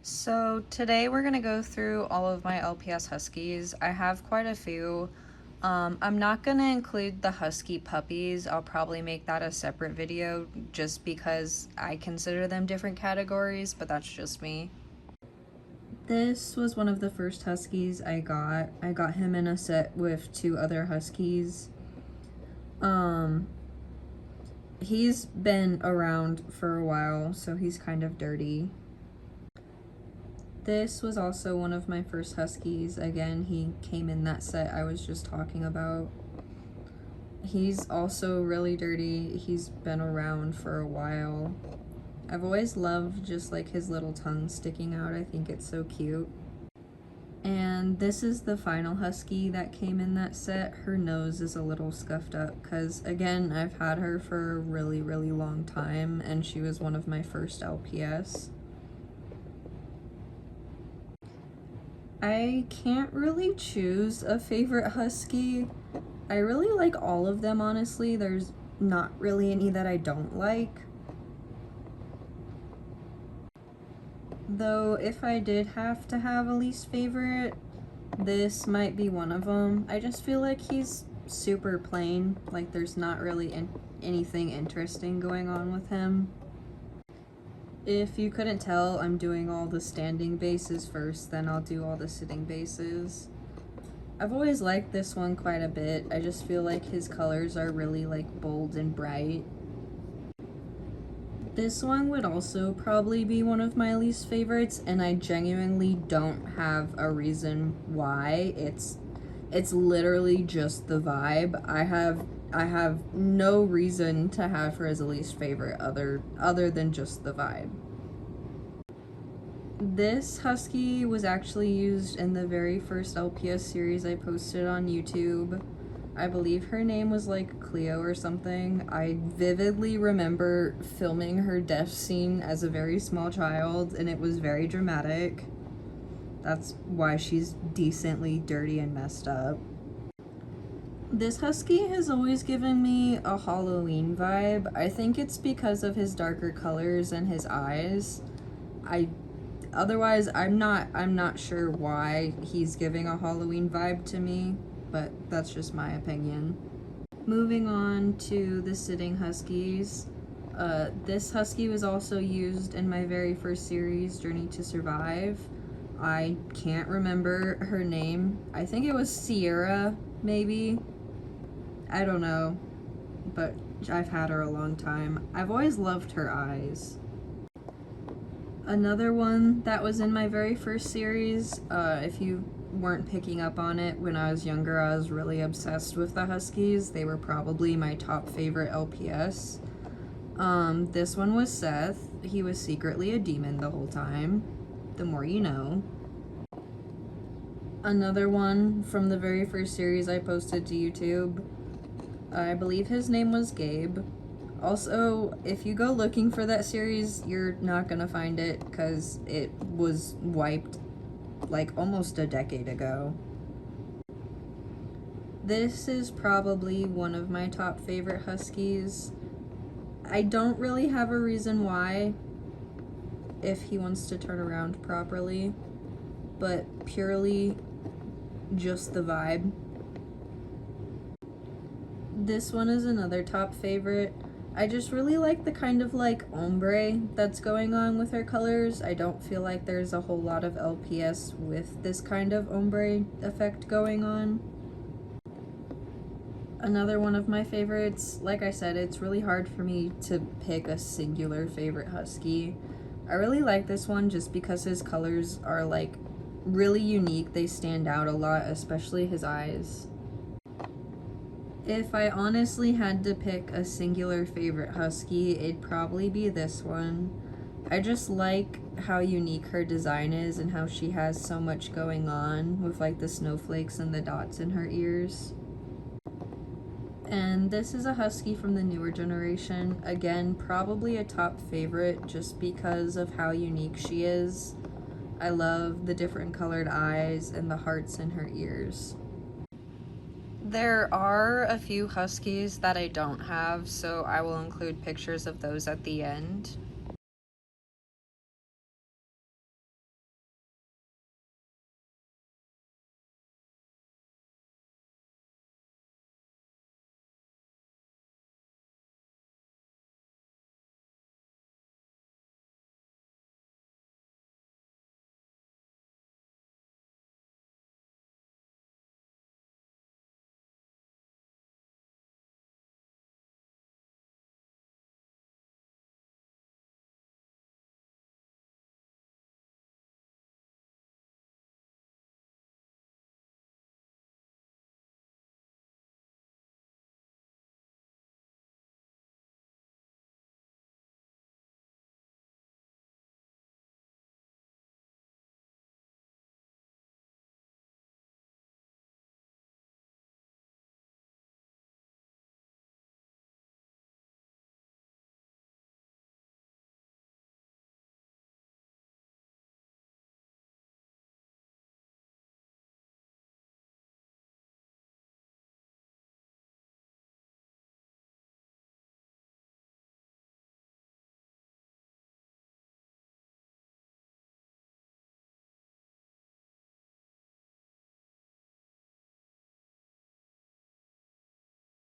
So today we're gonna go through all of my LPS Huskies. I have quite a few. I'm not gonna include the Husky puppies. I'll probably make that a separate video just because I consider them different categories, but that's just me. This was one of the first Huskies I got. I got him in a set with two other Huskies. He's been around for a while, so he's kind of dirty. This was also one of my first Huskies. Again, he came in that set I was just talking about. He's also really dirty. He's been around for a while. I've always loved just like his little tongue sticking out. I think it's so cute. And this is the final Husky that came in that set. Her nose is a little scuffed up because, again, I've had her for a really, really long time and she was one of my first LPS. I can't really choose a favorite Husky. I really like all of them, honestly. There's not really any that I don't like. Though, if I did have to have a least favorite, this might be one of them. I just feel like he's super plain. Like, there's not really anything interesting going on with him. If you couldn't tell, I'm doing all the standing bases first, then I'll do all the sitting bases. I've always liked this one quite a bit. I just feel like his colors are really like bold and bright. This one would also probably be one of my least favorites, and I genuinely don't have a reason why. It's literally just the vibe. I have no reason to have her as a least favorite other than just the vibe. This Husky was actually used in the very first LPS series I posted on YouTube. I believe her name was like Cleo or something. I vividly remember filming her death scene as a very small child, and it was very dramatic. That's why she's decently dirty and messed up. This Husky has always given me a Halloween vibe. I think it's because of his darker colors and his eyes. Otherwise, I'm not sure why he's giving a Halloween vibe to me, but that's just my opinion. Moving on to the sitting Huskies. This Husky was also used in my very first series, Journey to Survive. I can't remember her name. I think it was Sierra, maybe. I don't know, but I've had her a long time. I've always loved her eyes. Another one that was in my very first series, if you weren't picking up on it, when I was younger I was really obsessed with the Huskies. They were probably my top favorite LPS. This one was Seth. He was secretly a demon the whole time. The more you know. Another one from the very first series I posted to YouTube. I believe his name was Gabe. Also, if you go looking for that series, you're not gonna find it because it was wiped like almost a decade ago. This is probably one of my top favorite Huskies. I don't really have a reason why, if he wants to turn around properly, but purely just the vibe. This one is another top favorite. I just really like the kind of like ombre that's going on with her colors. I don't feel like there's a whole lot of LPS with this kind of ombre effect going on. Another one of my favorites, like I said, it's really hard for me to pick a singular favorite Husky. I really like this one just because his colors are like really unique. They stand out a lot, especially his eyes. If I honestly had to pick a singular favorite Husky, it'd probably be this one. I just like how unique her design is and how she has so much going on with like the snowflakes and the dots in her ears. And this is a Husky from the newer generation. Again, probably a top favorite just because of how unique she is. I love the different colored eyes and the hearts in her ears. There are a few Huskies that I don't have, so I will include pictures of those at the end.